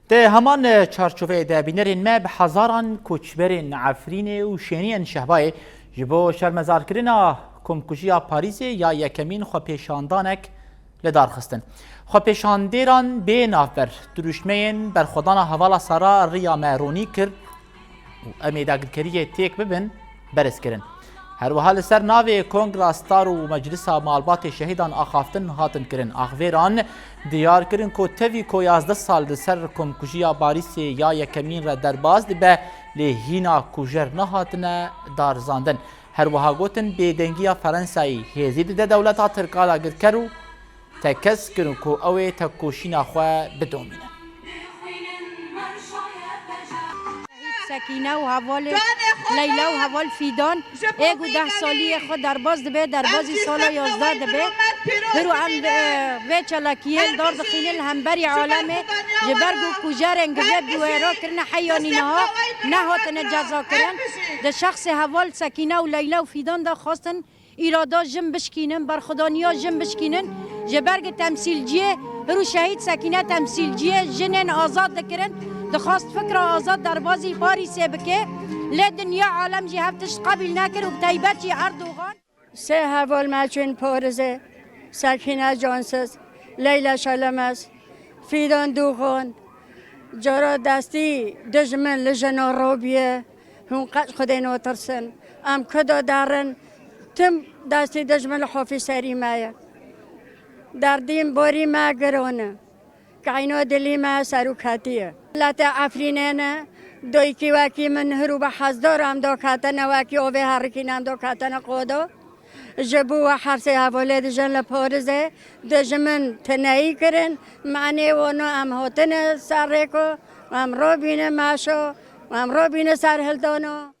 ده همان چارچوبه ده بینرین ما به هزاران کوچبرین عفرین و شینین شهبای جبو شرمزار کرینا کمکوژیا پاریس یا یکمین خو پیشاندانک لدار خستن. خو پیشاندیران به نافبر دروشمین بر خدانا حوالا سارا ریا مهرونی کر و امیداگرکریه تیک ببن برس کرن. هر وحال سر ناوی کنگراستار و مجلس مالبات شهیدان آخافتن هاتن کرن. آخویران دیار کرن که تاوی که 11 سال ده سر کمکوژیا باریس یا یکمین را درباز به لحینا کوژر نهاتن دارزاندن. هر وحا گوتن بیدنگی فرنسایی هزید ده دولتا ترکالا گر کرو تکس کرن که اوه تکوشینا خواه بدومینن. سکینه و حوال لیلا و حوال فیدان ایگو 10 سالی خود درباز دبه دربازی سالا 11 دبه برو هم وی چلاکیل دار دخینل همبری عالمه جبرگو کجار انگوه بویرا کرن حیانی نها نهاتن جزا کرن ده شخص حوال سکینه و لیلا و فیدان دا خواستن ایرادا جم بشکینن بر خدانیا جم بشکینن جبرگ تمثیلجیه برو شهید سکینه تمثیلجیه جنن آزاد دکرن دخواست فکر آزاد در بازی پاریس بکه لی دنیا عالم جی هفتش قبل نکر و بتایبت جی اردوغان سه حوال مچون پارزه سکینه جانسز لیلا شلمز فیدان دوغان جارا دستی دجمن لجنا روبیه هم قد خودین و ترسن ام کدا دارن تم دستی دجمن حافی سری مایه در دیم باری ما گرونه کعینو دلی ما سروکاتیه لات عفرینانه دوی کی واکی من هرو به حضدارم دو کاتن واکی اوه هرکینم دو کاتن قودو جبو و حرس حواله دجن لپارزه دجمن تنایی کرن معنی ونو ام هاتن سرکو ام رو بینه ماشو ام رو بینه سر هلدانو